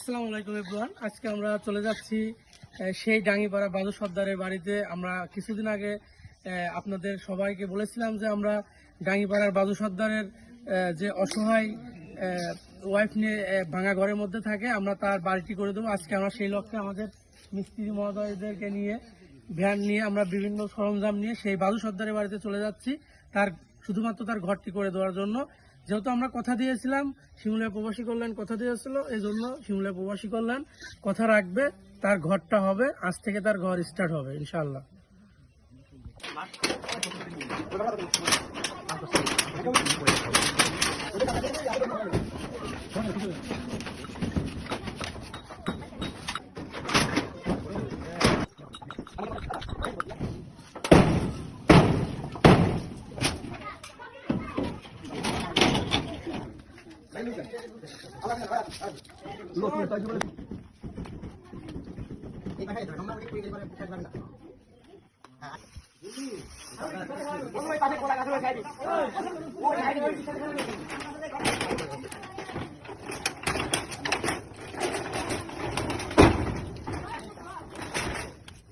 আসসালামু আলাইকুম এভরিওয়ান। আজকে আমরা চলে যাচ্ছি সেই ডাঙ্গিপাড়া বাদু সর্দারের বাড়িতে। আমরা কিছুদিন আগে আপনাদের সবাইকে বলেছিলাম যে আমরা ডাঙ্গিপাড়ার বাদু সর্দারের যে অসহায় ওয়াইফ নিয়ে ভাঙা ঘরের মধ্যে থাকে, আমরা তার বাড়িটি করে দেবো। আজকে আমরা সেই লক্ষ্যে আমাদের মিস্ত্রি মহোদয়দেরকে নিয়ে ভ্যান নিয়ে আমরা বিভিন্ন সরঞ্জাম নিয়ে সেই বাদু সর্দারের বাড়িতে চলে যাচ্ছি, তার শুধুমাত্র তার ঘরটি করে দেওয়ার জন্য। যেহেতু আমরা কথা দিয়েছিলাম, শিমুলিয়া প্রবাসী কল্যাণ কথা দিয়েছিল, এই জন্য শিমুলিয়া প্রবাসী কল্যাণ কথা রাখবে, তার ঘরটা হবে। আজ থেকে তার ঘর স্টার্ট হবে ইনশাআল্লাহ।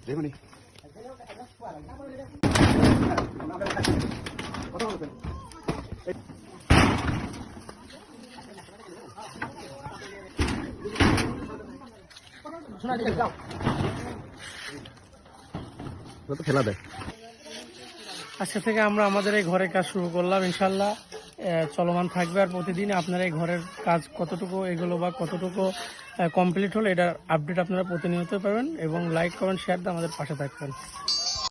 দেখুন ফেলা দেয়। আজকে থেকে আমরা আমাদের এই ঘরের কাজ শুরু করলাম, ইনশাল্লাহ চলমান থাকবে। আর প্রতিদিন আপনারা এই ঘরের কাজ কতটুকু এগুলো বা কতটুকু কমপ্লিট হলো, এটার আপডেট আপনারা প্রতিনিয়ত পাবেন। এবং লাইক কমেন্ট শেয়ার দিয়ে আমাদের পাশে থাকবেন।